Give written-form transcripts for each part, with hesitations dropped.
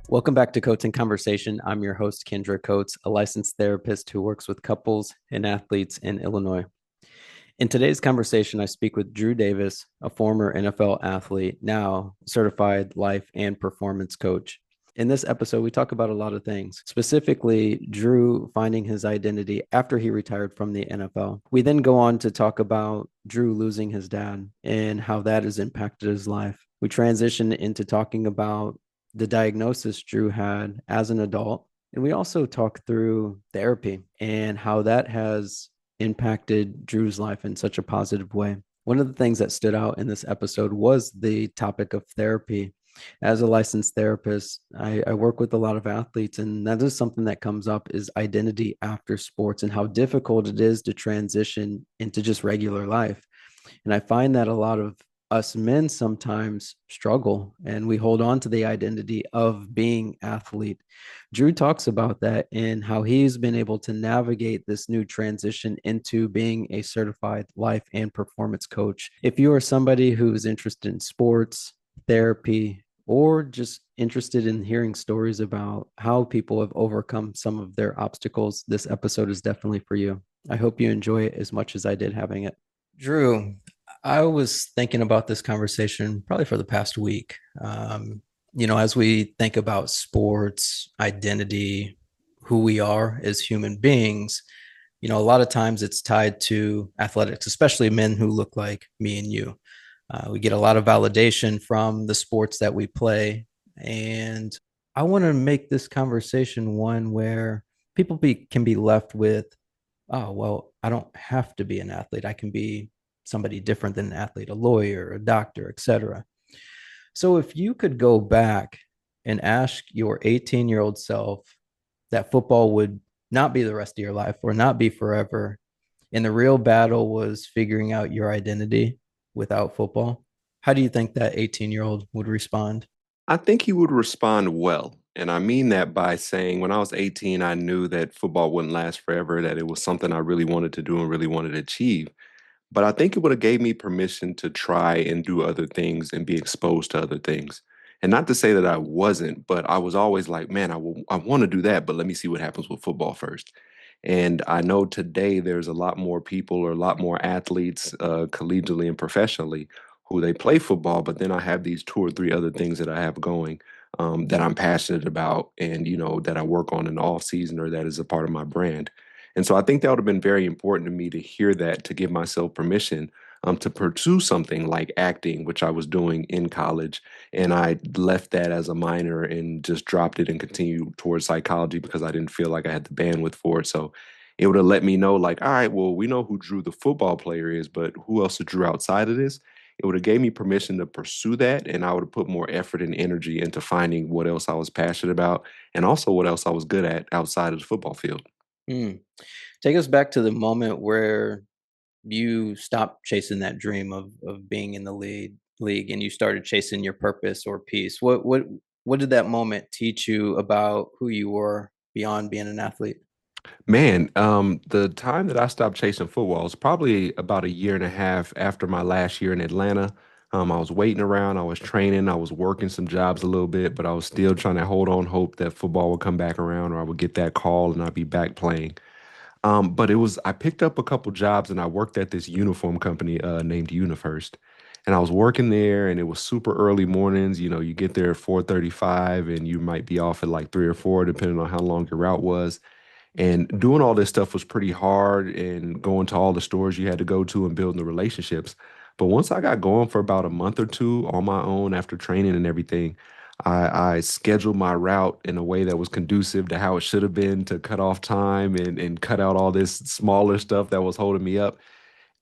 Welcome back to Coates in Conversation. I'm your host, Kendra Coates, a licensed therapist who works with couples and athletes in Illinois. In today's conversation, I speak with Drew Davis, a former NFL athlete, now certified life and performance coach. In this episode, we talk about a lot of things, specifically Drew finding his identity after he retired from the NFL. We then go on to talk about Drew losing his dad and how that has impacted his life. We transition into talking about the diagnosis Drew had as an adult. And we also talk through therapy and how that has impacted Drew's life in such a positive way. One of the things that stood out in this episode was the topic of therapy. As a licensed therapist, I work with a lot of athletes, and that is something that comes up is identity after sports and how difficult it is to transition into just regular life. And I find that a lot of us men sometimes struggle and we hold on to the identity of being athlete. Drew talks about that and how he's been able to navigate this new transition into being a certified life and performance coach. If you are somebody who's interested in sports, therapy, or just interested in hearing stories about how people have overcome some of their obstacles, this episode is definitely for you. I hope you enjoy it as much as I did having it. Drew, I was thinking about this conversation probably for the past week. As we think about sports, identity, who we are as human beings, a lot of times it's tied to athletics, especially men who look like me and you. We get a lot of validation from the sports that we play. And I want to make this conversation one where people can be left with, oh, well, I don't have to be an athlete. I can be somebody different than an athlete, a lawyer, a doctor, etc. So if you could go back and ask your 18-year-old self that football would not be the rest of your life or not be forever, and the real battle was figuring out your identity without football, how do you think that 18-year-old would respond? I think he would respond well. And I mean that by saying when I was 18, I knew that football wouldn't last forever, that it was something I really wanted to do and really wanted to achieve. But I think it would have gave me permission to try and do other things and be exposed to other things. And not to say that I wasn't, but I was always like, man, I want to do that, but let me see what happens with football first. And I know today there's a lot more people or a lot more athletes, collegially and professionally, who they play football, but then I have these two or three other things that I have going that I'm passionate about and, that I work on in the off season or that is a part of my brand. And so I think that would have been very important to me to hear that, to give myself permission to pursue something like acting, which I was doing in college. And I left that as a minor and just dropped it and continued towards psychology because I didn't feel like I had the bandwidth for it. So it would have let me know, like, all right, well, we know who Drew the football player is, but who else is Drew outside of this? It would have gave me permission to pursue that, and I would have put more effort and energy into finding what else I was passionate about and also what else I was good at outside of the football field. Hmm. Take us back to the moment where you stopped chasing that dream of being in the league and you started chasing your purpose or peace. What did that moment teach you about who you were beyond being an athlete? Man, the time that I stopped chasing football was probably about a year and a half after my last year in Atlanta. I was waiting around, I was training, I was working some jobs a little bit, but I was still trying to hold on hope that football would come back around or I would get that call and I'd be back playing. But I picked up a couple jobs and I worked at this uniform company named Unifirst. And I was working there and it was super early mornings. You get there at 4:35 and you might be off at like 3 or 4, depending on how long your route was. And doing all this stuff was pretty hard and going to all the stores you had to go to and building the relationships. But once I got going for about a month or two on my own after training and everything, I scheduled my route in a way that was conducive to how it should have been to cut off time and cut out all this smaller stuff that was holding me up.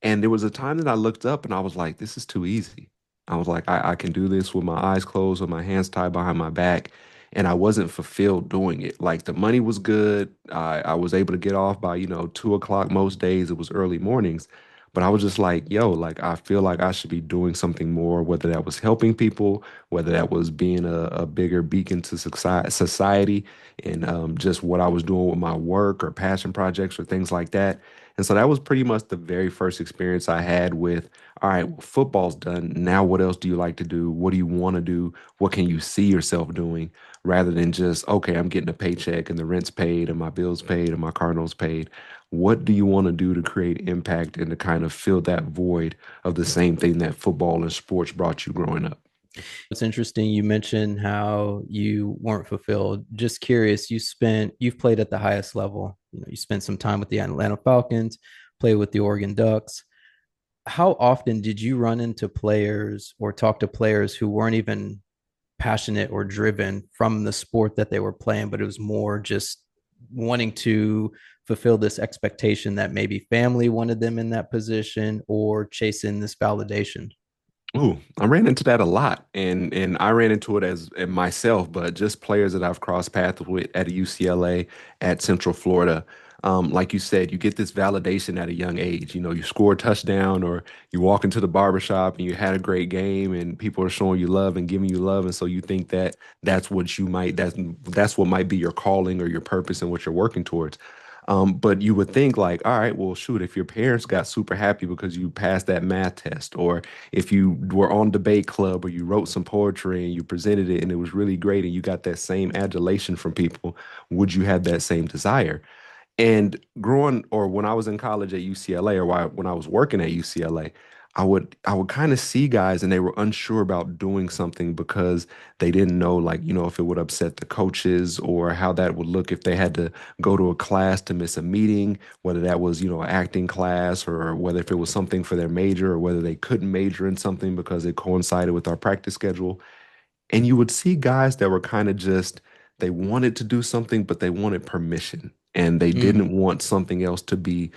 And there was a time that I looked up and I was like, this is too easy. I was like, I can do this with my eyes closed, with my hands tied behind my back. And I wasn't fulfilled doing it. Like the money was good. I was able to get off by, 2 o'clock most days. It was early mornings. But I was just like, yo, like I feel like I should be doing something more, whether that was helping people, whether that was being a bigger beacon to society, and just what I was doing with my work or passion projects or things like that. And so that was pretty much the very first experience I had with, all right, well, football's done. Now, what else do you like to do? What do you want to do? What can you see yourself doing? Rather than just, okay, I'm getting a paycheck and the rent's paid and my bills paid and my car notes paid. What do you want to do to create impact and to kind of fill that void of the same thing that football and sports brought you growing up? It's interesting. You mentioned how you weren't fulfilled. Just curious, you've played at the highest level. You spent some time with the Atlanta Falcons, played with the Oregon Ducks. How often did you run into players or talk to players who weren't even passionate or driven from the sport that they were playing, but it was more just wanting to fulfill this expectation that maybe family wanted them in that position or chasing this validation? Ooh, I ran into that a lot, and I ran into it as in myself, but just players that I've crossed paths with at UCLA, at Central Florida. Like you said, you get this validation at a young age. You know, you score a touchdown, or you walk into the barbershop and you had a great game, and people are showing you love and giving you love, and so you think that that's what might be your calling or your purpose and what you're working towards. But you would think like, all right, well, shoot, if your parents got super happy because you passed that math test, or if you were on debate club or you wrote some poetry and you presented it and it was really great and you got that same adulation from people, would you have that same desire? And growing, or when I was in college at UCLA, or when I was working at UCLA, I would kind of see guys and they were unsure about doing something because they didn't know, like, if it would upset the coaches or how that would look if they had to go to a class to miss a meeting, whether that was, acting class, or whether if it was something for their major, or whether they couldn't major in something because it coincided with our practice schedule. And you would see guys that were kind of just, they wanted to do something, but they wanted permission. And they didn't Mm, want something else to be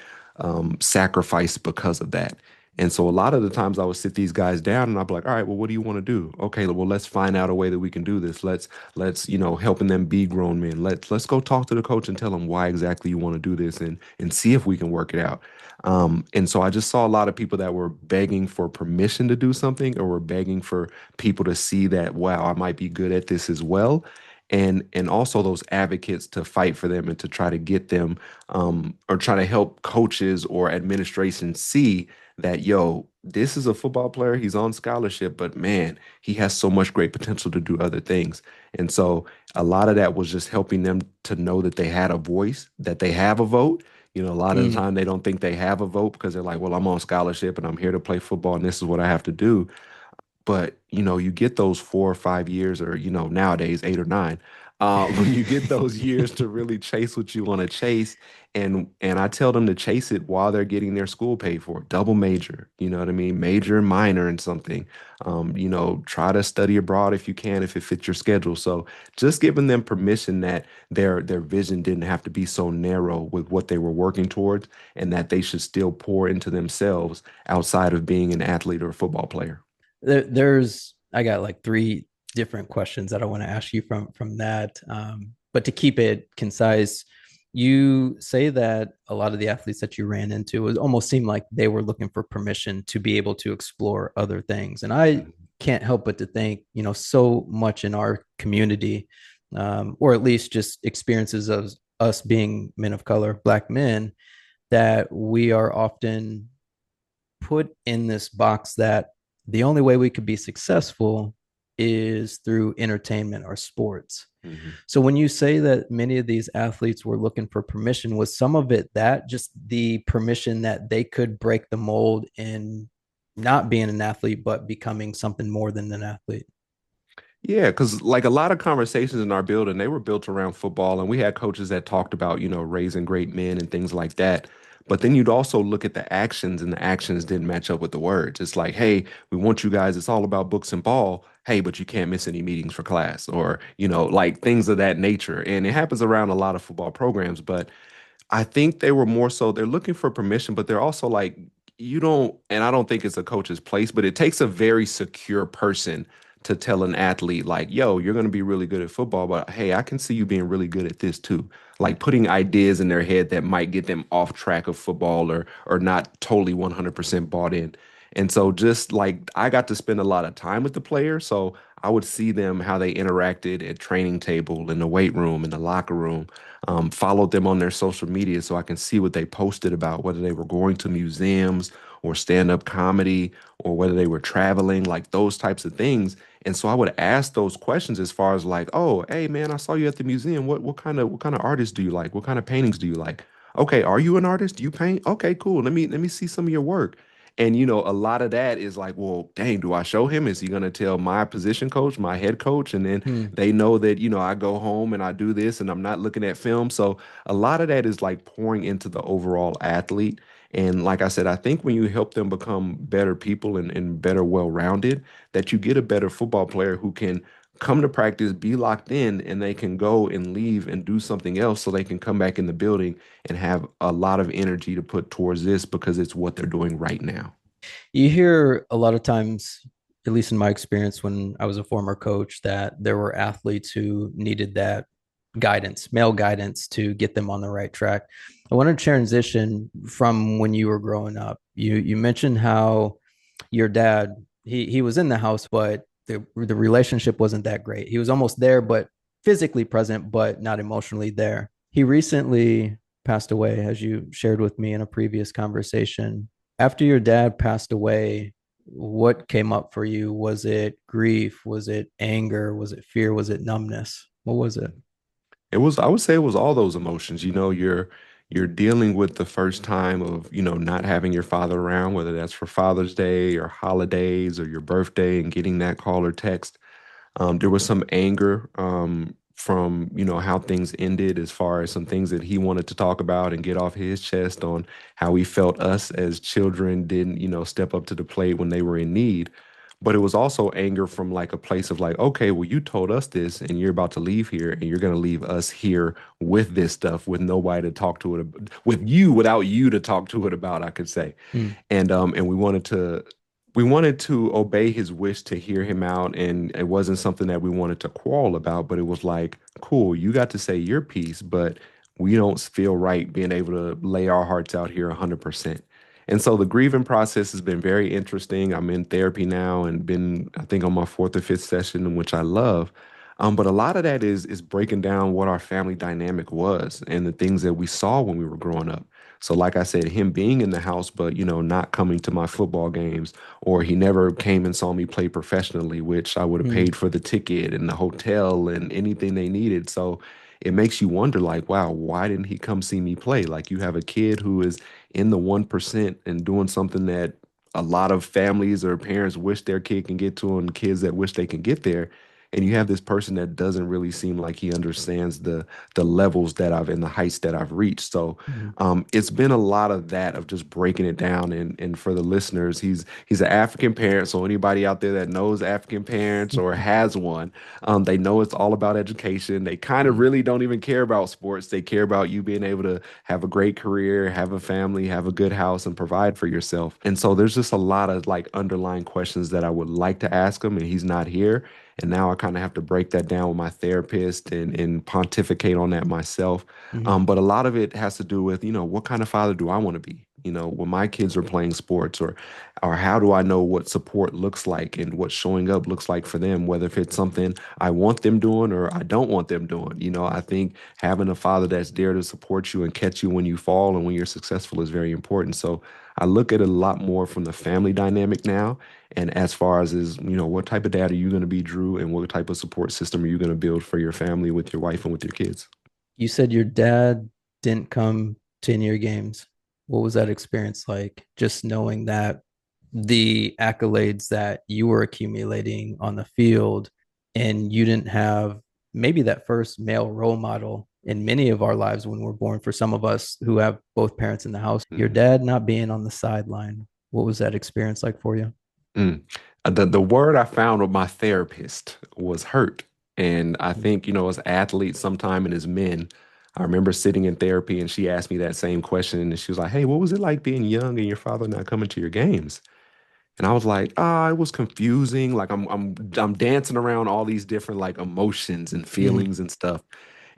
sacrificed because of that. And so a lot of the times I would sit these guys down and I'd be like, all right, well, what do you want to do? Okay, well, let's find out a way that we can do this. Let's, helping them be grown men. Let's go talk to the coach and tell them why exactly you want to do this and see if we can work it out. And so I just saw a lot of people that were begging for permission to do something, or were begging for people to see that, wow, I might be good at this as well. And also those advocates to fight for them and to try to get them, or try to help coaches or administration see that, yo, this is a football player, he's on scholarship, but man, he has so much great potential to do other things. And so a lot of that was just helping them to know that they had a voice, that they have a vote. A lot of the mm, time they don't think they have a vote because they're like, well, I'm on scholarship and I'm here to play football and this is what I have to do. But you get those 4 or 5 years, or nowadays 8 or 9. When you get those years to really chase what you want to chase, and I tell them to chase it while they're getting their school paid for, double major, you know what I mean, major and minor in something. Try to study abroad if you can, if it fits your schedule. So just giving them permission that their vision didn't have to be so narrow with what they were working towards, and that they should still pour into themselves outside of being an athlete or a football player. I got like three different questions that I want to ask you from that. But to keep it concise, you say that a lot of the athletes that you ran into, it almost seemed like they were looking for permission to be able to explore other things. And I can't help but to think, so much in our community, or at least just experiences of us being men of color, Black men, that we are often put in this box that the only way we could be successful is through entertainment or sports. Mhm. So when you say that many of these athletes were looking for permission, was some of it that just the permission that they could break the mold in not being an athlete, but becoming something more than an athlete? Yeah, because like a lot of conversations in our building, they were built around football, and we had coaches that talked about, raising great men and things like that. But then you'd also look at the actions, and the actions didn't match up with the words. It's like, hey, we want you guys, it's all about books and ball. Hey, but you can't miss any meetings for class, or, like things of that nature. And it happens around a lot of football programs, but I think they were more so they're looking for permission, but they're also like, you don't, and I don't think it's a coach's place, but it takes a very secure person to tell an athlete like, yo, you're going to be really good at football, but hey, I can see you being really good at this too. Like putting ideas in their head that might get them off track of football or not totally 100% bought in. And so just like I got to spend a lot of time with the players, so I would see them how they interacted at training table, in the weight room, in the locker room. Followed them on their social media so I can see what they posted about, whether they were going to museums or stand-up comedy or whether they were traveling, like those types of things. And so I would ask those questions as far as like, oh, hey man, I saw you at the museum. What kind of artists do you like? What kind of paintings do you like? Okay, are you an artist? Do you paint? Okay, cool. Let me see some of your work. And a lot of that is like, well, dang, do I show him? Is he gonna tell my position coach, my head coach? And then Hmm. they know that, I go home and I do this and I'm not looking at film. So a lot of that is like pouring into the overall athlete. And like I said, I think when you help them become better people and better well-rounded, that you get a better football player who can come to practice, be locked in, and they can go and leave and do something else so they can come back in the building and have a lot of energy to put towards this because it's what they're doing right now. You hear a lot of times, at least in my experience when I was a former coach, that there were athletes who needed that guidance, male guidance to get them on the right track. I want to transition from when you were growing up. You mentioned how your dad, he was in the house, but the relationship wasn't that great. He was almost there, but physically present, but not emotionally there. He recently passed away, as you shared with me in a previous conversation. After your dad passed away, what came up for you? Was it grief? Was it anger? Was it fear? Was it numbness? What was it? It was, I would say it was all those emotions. You're dealing with the first time of, not having your father around, whether that's for Father's Day or holidays or your birthday and getting that call or text. There was some anger from, how things ended as far as some things that he wanted to talk about and get off his chest on how he felt us as children didn't, step up to the plate when they were in need. But it was also anger from like a place of like, okay, well, you told us this and you're about to leave here and you're going to leave us here with this stuff with nobody to talk to it, with you, without you to talk to it about, I could say. Mm, And we wanted to obey his wish to hear him out, and it wasn't something that we wanted to quarrel about, but it was like, cool, you got to say your piece, but we don't feel right being able to lay our hearts out here 100%. And so the grieving process has been very interesting. I'm in therapy now and been, I think, on my fourth or fifth session, which I love. But a lot of that is breaking down what our family dynamic was and the things that we saw when we were growing up. So, like I said, him being in the house, but not coming to my football games, or he never came and saw me play professionally, which I would have mm, paid for the ticket and the hotel and anything they needed. So it makes you wonder, like, wow, why didn't he come see me play? Like, you have a kid who is in the 1% and doing something that a lot of families or parents wish their kid can get to, and kids that wish they can get there. And you have this person that doesn't really seem like he understands the levels that I've and the heights that I've reached. So mm. it's been a lot of that of just breaking it down. And for the listeners, he's an African parent. So anybody out there that knows African parents or has one, they know it's all about education. They kind of Mm, really don't even care about sports. They care about you being able to have a great career, have a family, have a good house, and provide for yourself. And so there's just a lot of like underlying questions that I would like to ask him, and he's not here. And now I kind of have to break that down with my therapist and pontificate on that myself. mm, But a lot of it has to do with, what kind of father do I want to be? When my kids are playing sports, or how do I know what support looks like and what showing up looks like for them, whether if it's something I want them doing or I don't want them doing. I think having a father that's there to support you and catch you when you fall and when you're successful is very important. So I look at it a lot more from the family dynamic now. And as far as what type of dad are you going to be, Drew, and what type of support system are you going to build for your family with your wife and with your kids? You said your dad didn't come to any of your games. What was that experience like? Just knowing that the accolades that you were accumulating on the field and you didn't have maybe that first male role model in many of our lives when we're born, for some of us who have both parents in the house, your Mhm. dad not being on the sideline. What was that experience like for you? Mm. The word I found with my therapist was hurt. And I Mm. think, as athletes sometime and as men, I remember sitting in therapy and she asked me that same question. And she was like, hey, what was it like being young and your father not coming to your games? And I was like, it was confusing. Like I'm dancing around all these different like emotions and Mm, feelings and stuff.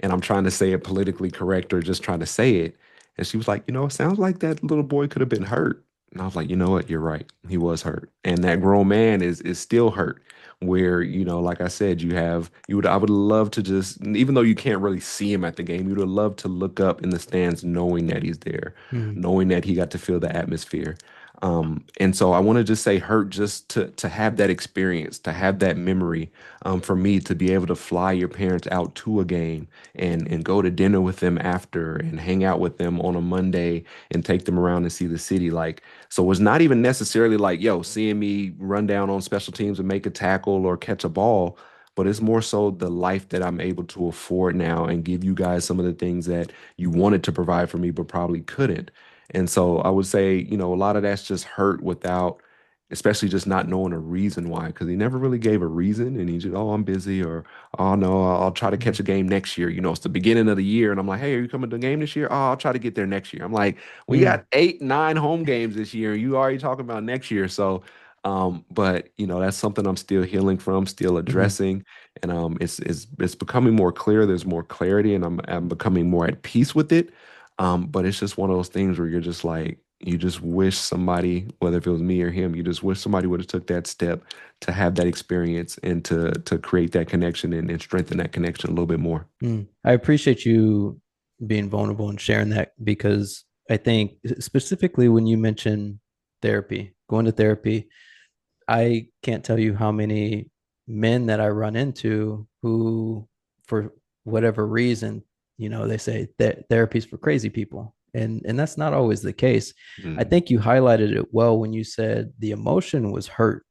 And I'm trying to say it politically correct or just trying to say it. And she was like, it sounds like that little boy could have been hurt. And I was like, you know what? You're right. He was hurt. And that grown man is still hurt. Where, like I said, I would love to just, even though you can't really see him at the game, you would love to look up in the stands knowing that he's there, mm, knowing that he got to feel the atmosphere. And so I want to just say hurt just to have that experience, to have that memory, for me to be able to fly your parents out to a game and go to dinner with them after and hang out with them on a Monday and take them around and see the city. Like, so it's not even necessarily like, yo, seeing me run down on special teams and make a tackle or catch a ball, but it's more so the life that I'm able to afford now and give you guys some of the things that you wanted to provide for me, but probably couldn't. And so I would say, a lot of that's just hurt without, especially just not knowing a reason why, because he never really gave a reason. And he just, oh, I'm busy, or, oh, no, I'll try to catch mm, a game next year. It's the beginning of the year. And I'm like, hey, are you coming to the game this year? Oh, I'll try to get there next year. I'm like, we mm, got 8, 9 home games this year. And you already talking about next year. So, but that's something I'm still healing from, still mm, addressing, and it's becoming more clear. There's more clarity, and I'm becoming more at peace with it. But it's just one of those things where you're just like, you just wish somebody, whether if it was me or him, you just wish somebody would have took that step to have that experience and to create that connection and strengthen that connection a little bit more. mm. I appreciate you being vulnerable and sharing that because I think specifically when you mention therapy, going to therapy, I can't tell you how many men that I run into who, for whatever reason, they say that therapy's for crazy people. And that's not always the case. I Mm, think you highlighted it well when you said the emotion was hurt.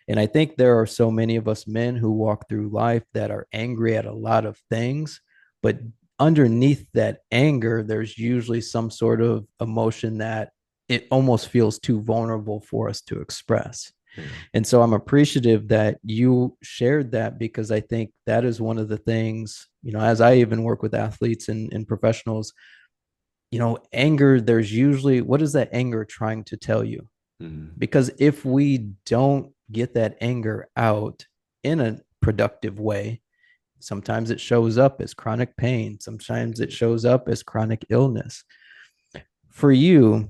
And I think there are so many of us men who walk through life that are angry at a lot of things, but underneath that anger, there's usually some sort of emotion that it almost feels too vulnerable for us to express. yeah. And so I'm appreciative that you shared that because I think that is one of the things, as I even work with athletes and professionals, anger, there's usually what is that anger trying to tell you? Mm, Because if we don't get that anger out in a productive way, sometimes it shows up as chronic pain, sometimes it shows up as chronic illness. For you,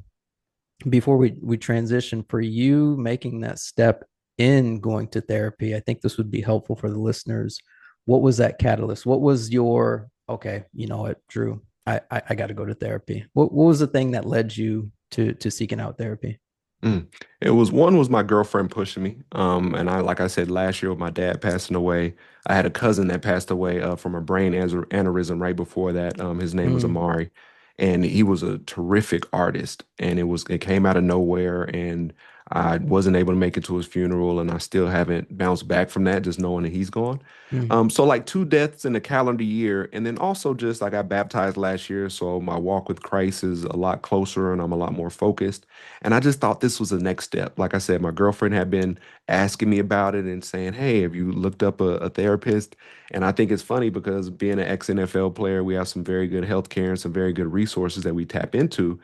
before we transition, for you making that step in going to therapy, I think this would be helpful for the listeners. What was that catalyst? What was your okay, you know what, Drew? I got to go to therapy. What was the thing that led you to seeking out therapy? mm. It was one was my girlfriend pushing me. And like I said, last year with my dad passing away, I had a cousin that passed away from a brain aneurysm right before that. His name was Mm, Amari, and he was a terrific artist. And it came out of nowhere, and I wasn't able to make it to his funeral, and I still haven't bounced back from that, just knowing that he's gone. mm, So like 2 deaths in a calendar year, and then also just like I baptized last year, so my walk with Christ is a lot closer, and I'm a lot more focused. And I just thought this was the next step. Like I said, my girlfriend had been asking me about it and saying, hey, have you looked up a therapist? And I think it's funny because being an ex-NFL player, we have some very good healthcare and some very good resources that we tap into.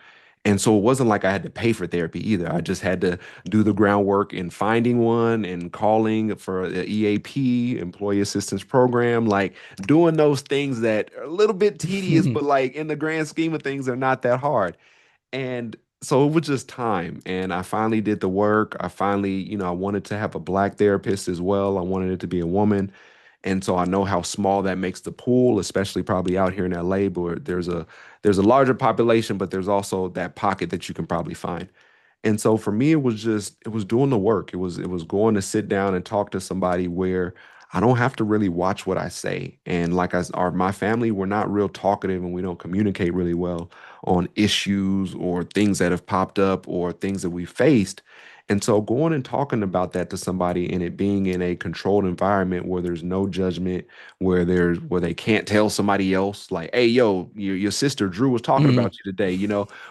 And so it wasn't like I had to pay for therapy either. I just had to do the groundwork in finding one and calling for the EAP, Employee Assistance Program, like doing those things that are a little bit tedious, but like in the grand scheme of things, they're not that hard. And so it was just time. And I finally did the work. I finally, I wanted to have a black therapist as well. I wanted it to be a woman. And so I know how small that makes the pool, especially probably out here in LA, but there's a larger population, but there's also that pocket that you can probably find. And so for me, it was doing the work. It was going to sit down and talk to somebody where I don't have to really watch what I say. And like my family, we're not real talkative and we don't communicate really well on issues or things that have popped up or things that we faced. And so going and talking about that to somebody and it being in a controlled environment where there's no judgment, where they can't tell somebody else like, hey, yo, your sister Drew was talking mm, about you today,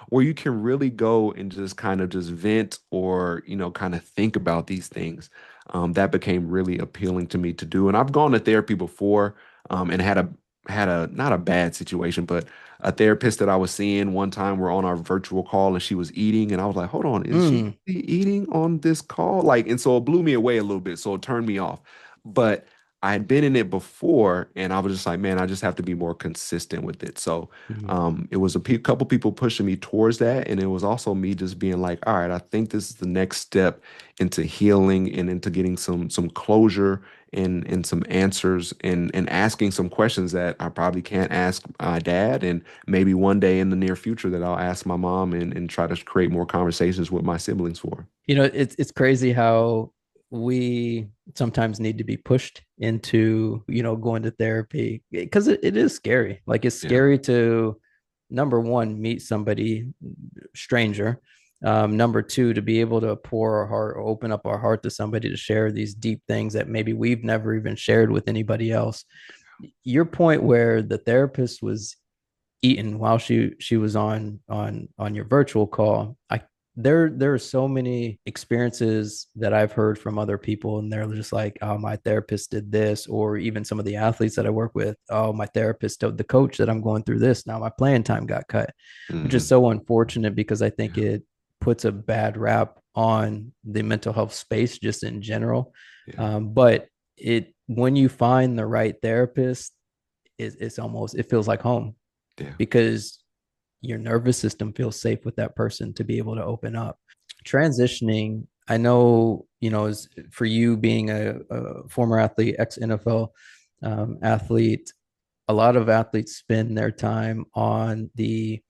where you can really go and just kind of just vent or, kind of think about these things. That became really appealing to me to do. And I've gone to therapy before and had a not a bad situation, but a therapist that I was seeing one time, we're on our virtual call and she was eating, and I was like, hold on, is she Mm, really eating on this call? Like, and so it blew me away a little bit, so it turned me off. But I had been in it before, and I was just like, man, I just have to be more consistent with it. So mhm. it was couple people pushing me towards that, and it was also me just being like, all right, I think this is the next step into healing and into getting some closure and some answers and asking some questions that I probably can't ask my dad, and maybe one day in the near future that I'll ask my mom and try to create more conversations with my siblings for. It's crazy how we sometimes need to be pushed into, going to therapy because it is scary. Like it's Yeah. scary to number one, meet somebody stranger. Number two, to be able to pour our heart or open up our heart to somebody to share these deep things that maybe we've never even shared with anybody else. Your point where the therapist was eaten while she was on your virtual call. There are so many experiences that I've heard from other people, and they're just like, oh, my therapist did this, or even some of the athletes that I work with, oh, my therapist told the coach that I'm going through this, now my playing time got cut, which is Hmm. so unfortunate because I think Yeah. it puts a bad rap on the mental health space just in general. Yeah. But it when you find the right therapist, it feels like home Yeah. because your nervous system feels safe with that person to be able to open up. Transitioning, I know, is for you being a former athlete, ex NFL athlete, a lot of athletes spend their time on the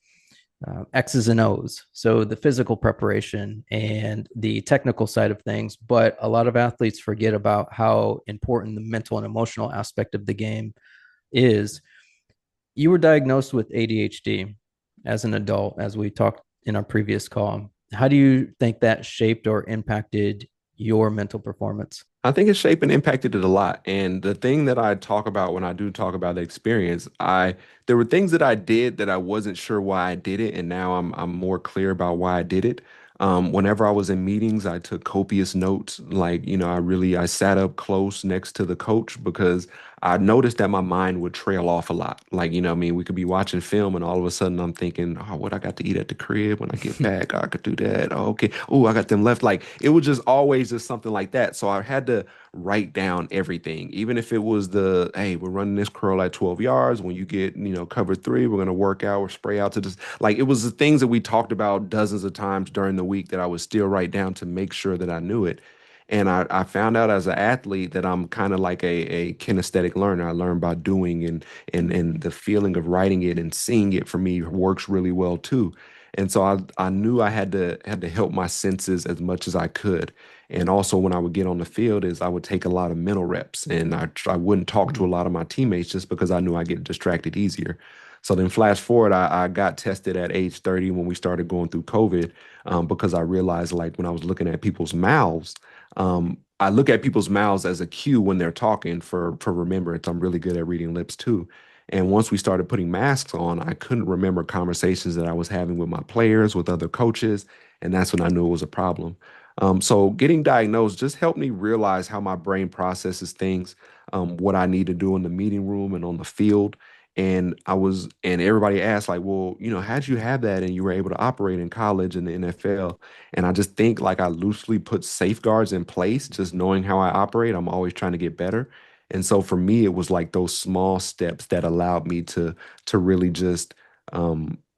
X's and O's. So the physical preparation and the technical side of things. But a lot of athletes forget about how important the mental and emotional aspect of the game is. You were diagnosed with ADHD as an adult, as we talked in our previous call. How do you think that shaped or impacted your mental performance? I think it's shaped and impacted it a lot. And the thing that I talk about when I do talk about the experience, there were things that I did that I wasn't sure why I did it, and now I'm more clear about why I did it. Whenever I was in meetings, I took copious notes. Like, I sat up close next to the coach because I noticed that my mind would trail off a lot. Like, I mean, we could be watching film and all of a sudden I'm thinking, oh, what I got to eat at the crib when I get back? Oh, I could do that. Oh, okay. Oh, I got them left. Like, it was just always just something like that. So I had to write down everything, even if it was hey, we're running this curl at 12 yards. When you get, cover three, we're going to work out or spray out to this. Like, it was the things that we talked about dozens of times during the week that I would still write down to make sure that I knew it. And I found out as an athlete that I'm kind of like a kinesthetic learner. I learn by doing, and the feeling of writing it and seeing it for me works really well too. And so I knew I had to help my senses as much as I could. And also when I would get on the field is I would take a lot of mental reps, and I wouldn't talk to a lot of my teammates just because I knew I get distracted easier. So then flash forward, I got tested at age 30 when we started going through COVID, because I realized, like, when I was looking at people's mouths, I look at people's mouths as a cue when they're talking for remembrance. I'm really good at reading lips too. And once we started putting masks on, I couldn't remember conversations that I was having with my players, with other coaches, and that's when I knew it was a problem. So getting diagnosed just helped me realize how my brain processes things, what I need to do in the meeting room and on the field. And everybody asked, like, well, how'd you have that and you were able to operate in college and the NFL? And I just think, like, I loosely put safeguards in place, just knowing how I operate. I'm always trying to get better. And so for me, it was like those small steps that allowed me to really just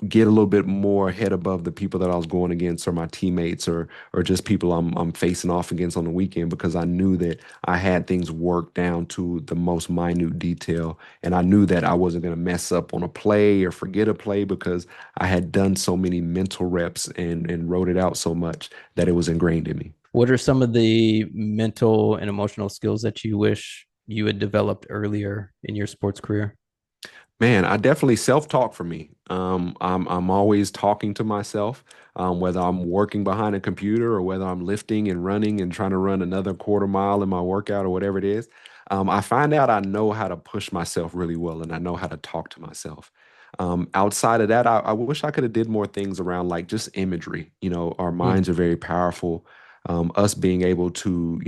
get a little bit more head above the people that I was going against, or my teammates, or just people I'm facing off against on the weekend, because I knew that I had things worked down to the most minute detail, and I knew that I wasn't going to mess up on a play or forget a play because I had done so many mental reps and wrote it out so much that it was ingrained in me. What are some of the mental and emotional skills that you wish you had developed earlier in your sports career? Man, I definitely self-talk for me. I'm always talking to myself, whether I'm working behind a computer or whether I'm lifting and running and trying to run another quarter mile in my workout or whatever it is. I find out I know how to push myself really well, and I know how to talk to myself. Outside of that, I wish I could have did more things around, like, just imagery. Our minds Mm. are very powerful. Us being able to,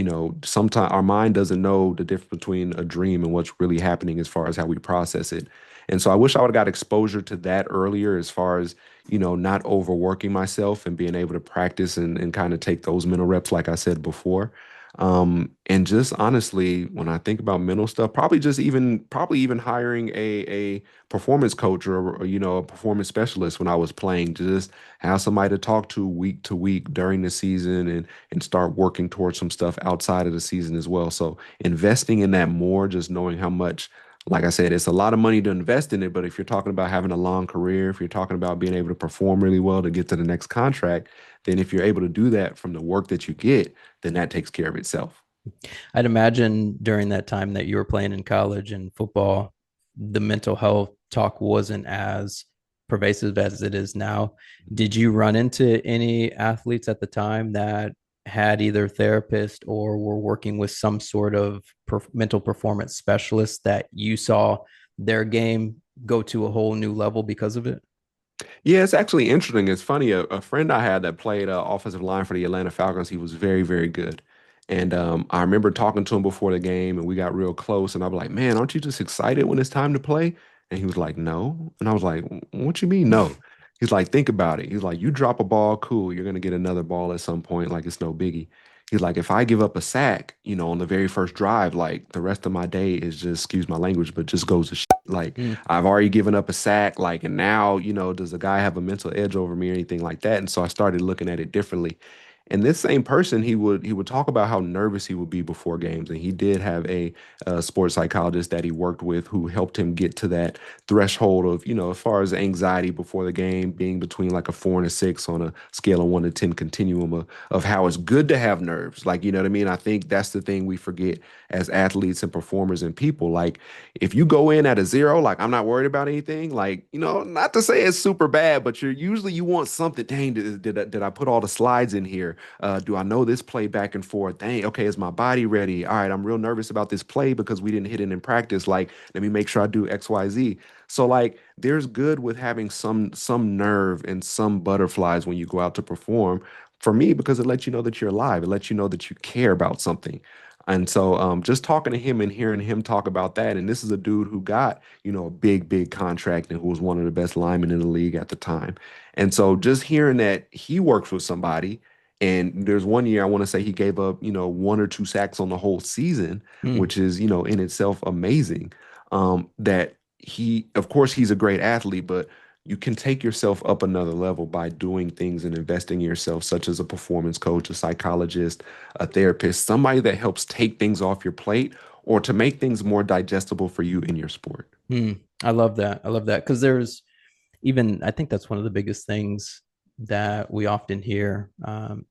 sometimes our mind doesn't know the difference between a dream and what's really happening as far as how we process it. And so I wish I would have got exposure to that earlier as far as, not overworking myself and being able to practice and kind of take those mental reps, like I said before. And just honestly, when I think about mental stuff, probably even hiring a performance coach or a performance specialist when I was playing, to just have somebody to talk to week during the season and start working towards some stuff outside of the season as well. So investing in that more, just knowing how much, like I said, it's a lot of money to invest in it. But if you're talking about having a long career, if you're talking about being able to perform really well to get to the next contract, then if you're able to do that from the work that you get, then that takes care of itself. I'd imagine during that time that you were playing in college and football, the mental health talk wasn't as pervasive as it is now. Did you run into any athletes at the time that had either therapist or were working with some sort of mental performance specialist that you saw their game go to a whole new level because of it? Yeah, it's actually interesting. It's funny. A friend I had that played offensive line for the Atlanta Falcons, he was very, very good. And I remember talking to him before the game, and we got real close. And I was like, "Man, aren't you just excited when it's time to play?" And he was like, "No." And I was like, "What you mean, no?" He's like, "Think about it." He's like, "You drop a ball, cool. You're gonna get another ball at some point. Like it's no biggie." He's like, "If I give up a sack, on the very first drive, like the rest of my day is just, excuse my language, but just goes to shit. Like Mm, I've already given up a sack, like, and now, does the guy have a mental edge over me or anything like that?" And so I started looking at it differently. And this same person, he would talk about how nervous he would be before games, and he did have a sports psychologist that he worked with who helped him get to that threshold of, as far as anxiety before the game, being between like a 4 and a 6 on a scale of 1 to 10 continuum of how it's good to have nerves. Like, you know what I mean? I think that's the thing we forget as athletes and performers and people. Like, if you go in at a 0, like I'm not worried about anything, like, not to say it's super bad, but you want something. Dang, did I put all the slides in here? Do I know this play back and forth? Dang, okay, is my body ready? All right, I'm real nervous about this play because we didn't hit it in practice. Like, let me make sure I do XYZ. So like there's good with having some nerve and some butterflies when you go out to perform, for me, because it lets you know that you're alive. It lets you know that you care about something. And so just talking to him and hearing him talk about that, and this is a dude who got, a big, big contract and who was one of the best linemen in the league at the time. And so just hearing that he works with somebody, and there's one year I want to say he gave up, 1 or 2 sacks on the whole season, mm. which is, in itself amazing. That of course, he's a great athlete, but you can take yourself up another level by doing things and investing in yourself, such as a performance coach, a psychologist, a therapist, somebody that helps take things off your plate or to make things more digestible for you in your sport. Mm. I love that. I love that because there's even I think that's one of the biggest things that we often hear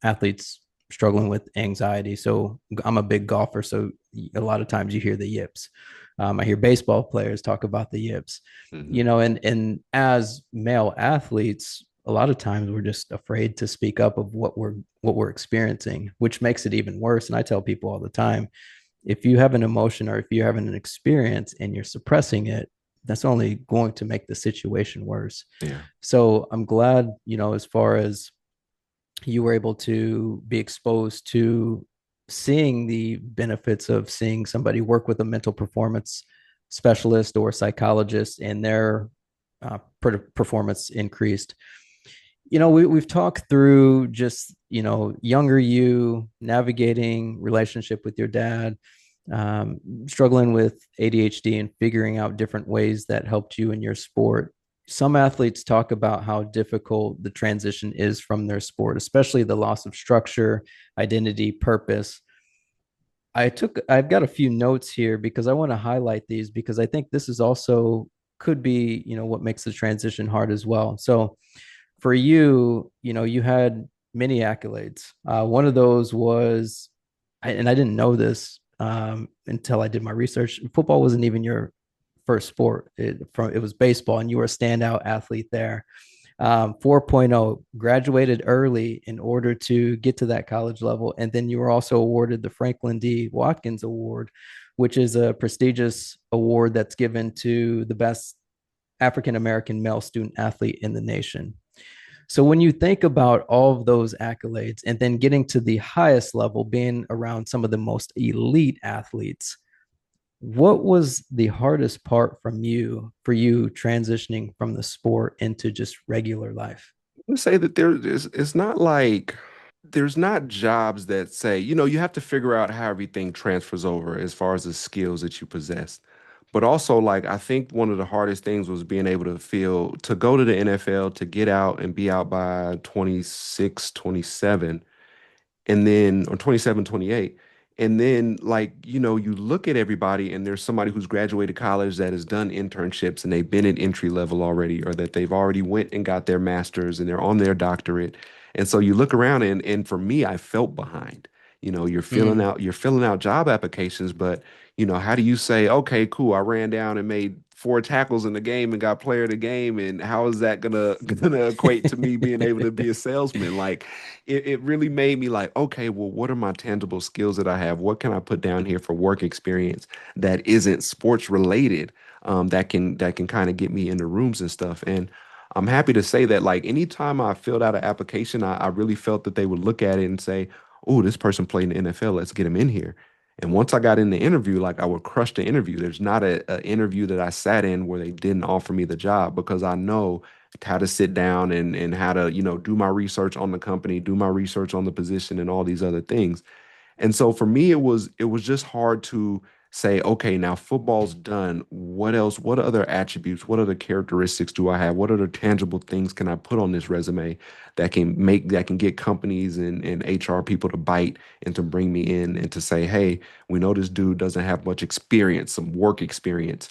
athletes struggling with anxiety. So I'm a big golfer, so a lot of times you hear the yips. I hear baseball players talk about the yips, Hmm. and as male athletes, a lot of times we're just afraid to speak up of what we're experiencing, which makes it even worse. And I tell people all the time, if you have an emotion or if you're having an experience and you're suppressing it, that's only going to make the situation worse. Yeah. So I'm glad, as far as you were able to be exposed to seeing the benefits of seeing somebody work with a mental performance specialist or psychologist and their performance increased. We've talked through just, younger you navigating relationship with your dad, struggling with ADHD and figuring out different ways that helped you in your sport. Some athletes talk about how difficult the transition is from their sport, especially the loss of structure, identity, purpose. I've got a few notes here because I want to highlight these because I think this is also could be, what makes the transition hard as well. So for you, you had many accolades. One of those was, and I didn't know this until I did my research. Football wasn't even your first sport. It was baseball, and you were a standout athlete there. 4.0 graduated early in order to get to that college level, and then you were also awarded the Franklin D. Watkins Award, which is a prestigious award that's given to the best African American male student athlete in the nation. So when you think about all of those accolades and then getting to the highest level, being around some of the most elite athletes, what was the hardest part for you transitioning from the sport into just regular life? would say that it's not like there's not jobs that say, you have to figure out how everything transfers over as far as the skills that you possess. But also, like, I think one of the hardest things was being able to go to the NFL, to get out and be out by 26, 27 and then or 27, 28, and then like you look at everybody and there's somebody who's graduated college that has done internships and they've been at entry level already, or that they've already went and got their masters and they're on their doctorate. And so you look around, and for me, I felt behind. Mm, You're filling out job applications, but how do you say, okay, cool, I ran down and made four tackles in the game and got player of the game, and how is that gonna gonna equate to me being able to be a salesman? Like, it really made me like, okay, well, what are my tangible skills that I have? What can I put down here for work experience that isn't sports related, that can kind of get me into rooms and stuff? And I'm happy to say that, like, anytime I filled out an application, I really felt that they would look at it and say, oh, this person played in the NFL, let's get him in here. And once I got in the interview, like, I would crush the interview. There's not a interview that I sat in where they didn't offer me the job, because I know how to sit down and how to, do my research on the company, do my research on the position and all these other things. And so for me, it was just hard to say, okay, now football's done. What else? What other attributes? What other characteristics do I have? What other tangible things can I put on this resume that can get companies and HR people to bite and to bring me in and to say, hey, we know this dude doesn't have much experience, some work experience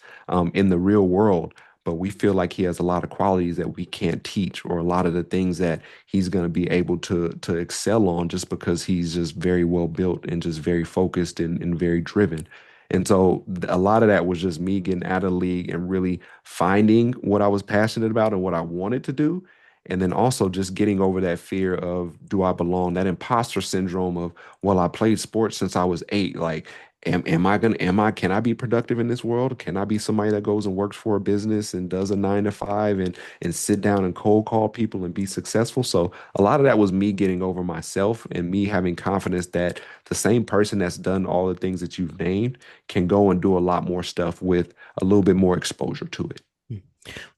in the real world, but we feel like he has a lot of qualities that we can't teach, or a lot of the things that he's going to be able to excel on, just because he's just very well built and just very focused and very driven. And so a lot of that was just me getting out of the league and really finding what I was passionate about and what I wanted to do. And then also just getting over that fear of, do I belong? That imposter syndrome of, well, I played sports since I was 8. Like, can I be productive in this world? Can I be somebody that goes and works for a business and does a 9 to 5 and sit down and cold call people and be successful? So a lot of that was me getting over myself and me having confidence that the same person that's done all the things that you've named can go and do a lot more stuff with a little bit more exposure to it.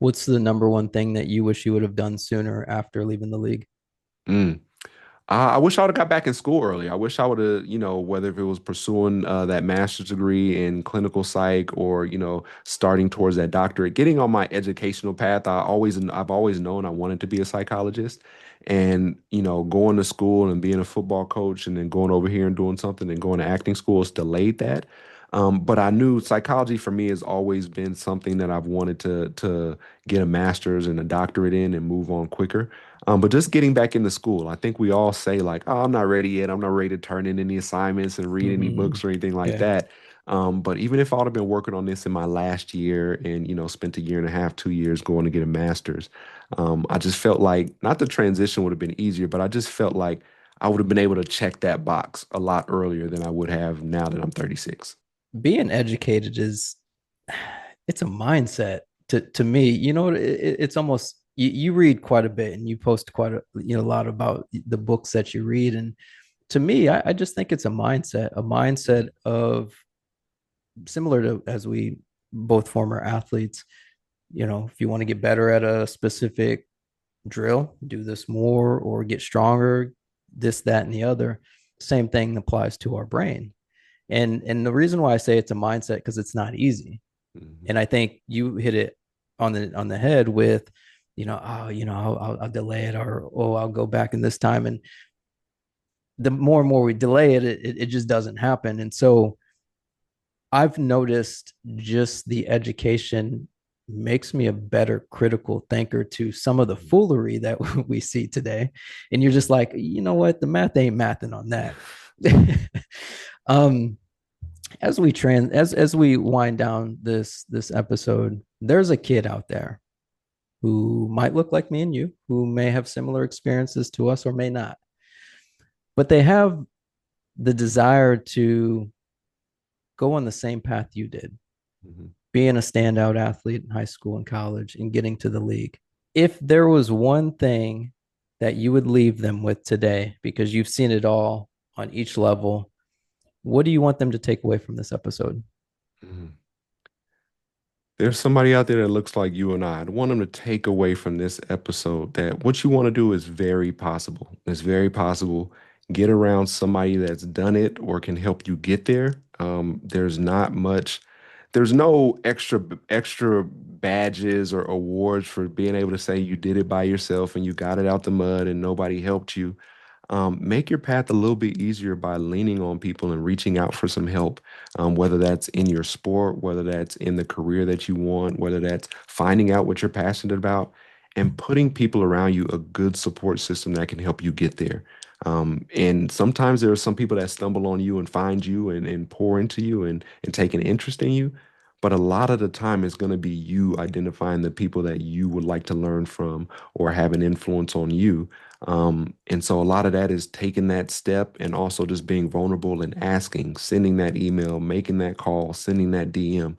what's the number one thing that you wish you would have done sooner after leaving the league? Mm. I wish I would have got back in school early. I wish I would have, whether if it was pursuing that master's degree in clinical psych, or, starting towards that doctorate, getting on my educational path. I've always known I wanted to be a psychologist, and, going to school and being a football coach and then going over here and doing something and going to acting school has delayed that. But I knew psychology for me has always been something that I've wanted to get a master's and a doctorate in and move on quicker. But just getting back into school, I think we all say like, "Oh, I'm not ready yet. I'm not ready to turn in any assignments and read any Mm-hmm. books or anything like Yeah. that." But even if I would have been working on this in my last year and spent a year and a half, 2 years going to get a master's, I just felt like not the transition would have been easier, but I just felt like I would have been able to check that box a lot earlier than I would have now that I'm 36. Being educated is it's a mindset to me. You know, it's almost you read quite a bit and you post quite a lot about the books that you read. And to me, I just think it's a mindset of similar to as we both former athletes. You know, if you want to get better at a specific drill, do this more or get stronger, this, that, and the other. Same thing applies to our brain. And the reason why I say it's a mindset because it's not easy. Mhm. And I think you hit it on the head with, I'll delay it, or oh, I'll go back in this time. And the more and more we delay it just doesn't happen. And so I've noticed just the education makes me a better critical thinker to some of the foolery that we see today. And you're just like, you know what? The math ain't mathing on that. um, as we wind down this episode, there's a kid out there who might look like me and you, who may have similar experiences to us or may not, but they have the desire to go on the same path you did, Mhm. being a standout athlete in high school and college and getting to the league. If there was one thing that you would leave them with today, because you've seen it all on each level, what do you want them to take away from this episode? Mhm. There's somebody out there that looks like you and I. I want them to take away from this episode that what you want to do is very possible. It's very possible. Get around somebody that's done it or can help you get there. There's not much, there's no extra badges or awards for being able to say you did it by yourself and you got it out the mud and nobody helped you. Make your path a little bit easier by leaning on people and reaching out for some help, whether that's in your sport, whether that's in the career that you want, whether that's finding out what you're passionate about, and putting people around you a good support system that can help you get there. And sometimes there are some people that stumble on you and find you and pour into you and take an interest in you. But a lot of the time, it's going to be you identifying the people that you would like to learn from or have an influence on you. And so a lot of that is taking that step and also just being vulnerable and asking, sending that email, making that call, sending that DM.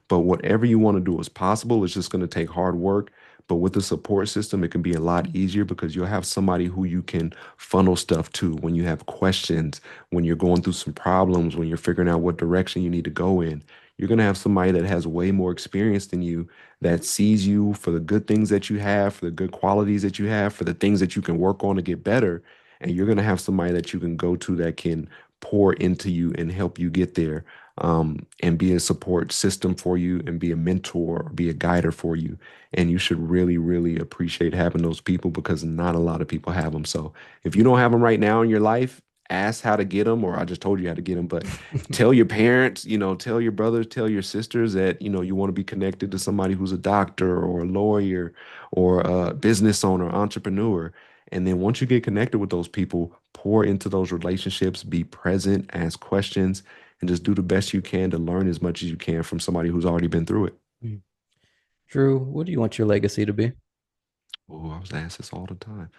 But whatever you want to do is possible. It's just going to take hard work. But with the support system, it can be a lot easier because you'll have somebody who you can funnel stuff to when you have questions, when you're going through some problems, when you're figuring out what direction you need to go in. You're going to have somebody that has way more experience than you, that sees you for the good things that you have, for the good qualities that you have, for the things that you can work on to get better. And you're going to have somebody that you can go to that can pour into you and help you get there, and be a support system for you and be a mentor or be a guider for you. And you should really, really appreciate having those people because not a lot of people have them. So if you don't have them right now in your life, ask how to get them, or I just told you how to get them, but tell your parents, tell your brothers, tell your sisters that, you want to be connected to somebody who's a doctor or a lawyer or a business owner, entrepreneur. And then once you get connected with those people, pour into those relationships, be present, ask questions, and just do the best you can to learn as much as you can from somebody who's already been through it. Drew, what do you want your legacy to be? Oh, I was asked this all the time.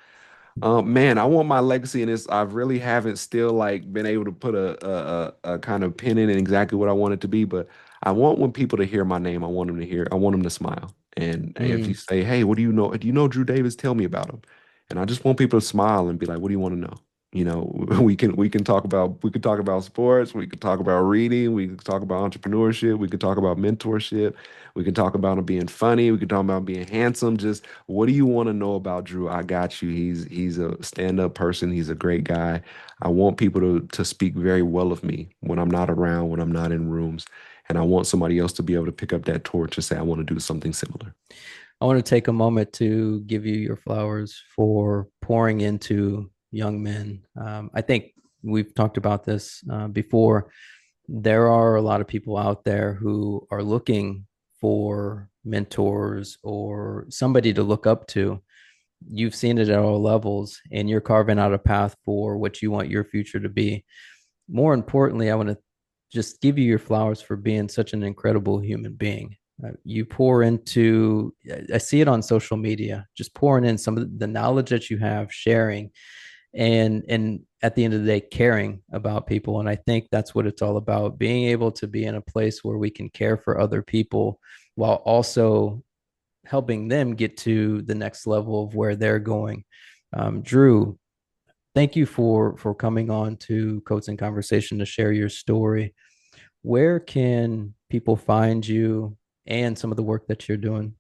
Man, I want my legacy in this. I really haven't still like been able to put a kind of pin in exactly what I want it to be, but I want when people to hear my name, I want them to smile. And if you Mm. say, "Hey, what do you know? Do you know Drew Davis? Tell me about him." And I just want people to smile and be like, "What do you want to know?" We can talk about sports, we could talk about reading, we could talk about entrepreneurship, we could talk about mentorship, we could talk about him being funny, we could talk about being handsome. Just what do you want to know about Drew? I got you. He's a stand-up person. He's a great guy. I want people to speak very well of me when I'm not around, when I'm not in rooms. And I want somebody else to be able to pick up that torch and say, I want to do something similar. I want to take a moment to give you your flowers for pouring into young men. I think we've talked about this before. There are a lot of people out there who are looking for mentors or somebody to look up to. You've seen it at all levels, and you're carving out a path for what you want your future to be. More importantly, I want to just give you your flowers for being such an incredible human being. You pour into, I see it on social media, just pouring in some of the knowledge that you have, sharing, and at the end of the day, caring about people. And I think that's what it's all about, being able to be in a place where we can care for other people while also helping them get to the next level of where they're going. Drew, thank you for coming on to Coats and Conversation to share your story. Where can people find you and some of the work that you're doing?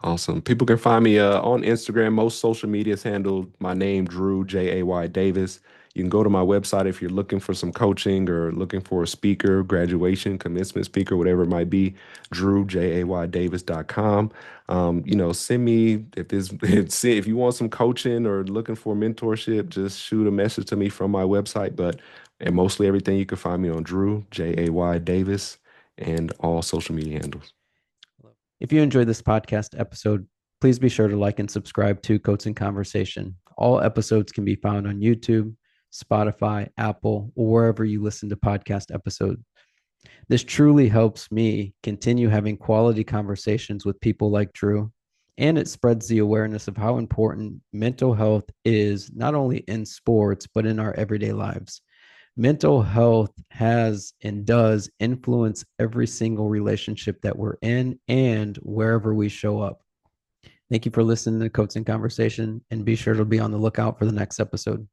Awesome. People can find me on Instagram. Most social media is handled my name, Drew, Jay Davis. You can go to my website if you're looking for some coaching or looking for a speaker, graduation, commencement speaker, whatever it might be, drewjaydavis.com. Send me if you want some coaching or looking for mentorship, just shoot a message to me from my website. But and mostly everything you can find me on Drew, Davis, and all social media handles. If you enjoyed this podcast episode, please be sure to like and subscribe to Coats and Conversation. All episodes can be found on YouTube, Spotify, Apple, or wherever you listen to podcast episodes. This truly helps me continue having quality conversations with people like Drew, and it spreads the awareness of how important mental health is, not only in sports, but in our everyday lives. Mental health has and does influence every single relationship that we're in and wherever we show up. Thank you for listening to Coats in Conversation, and be sure to be on the lookout for the next episode.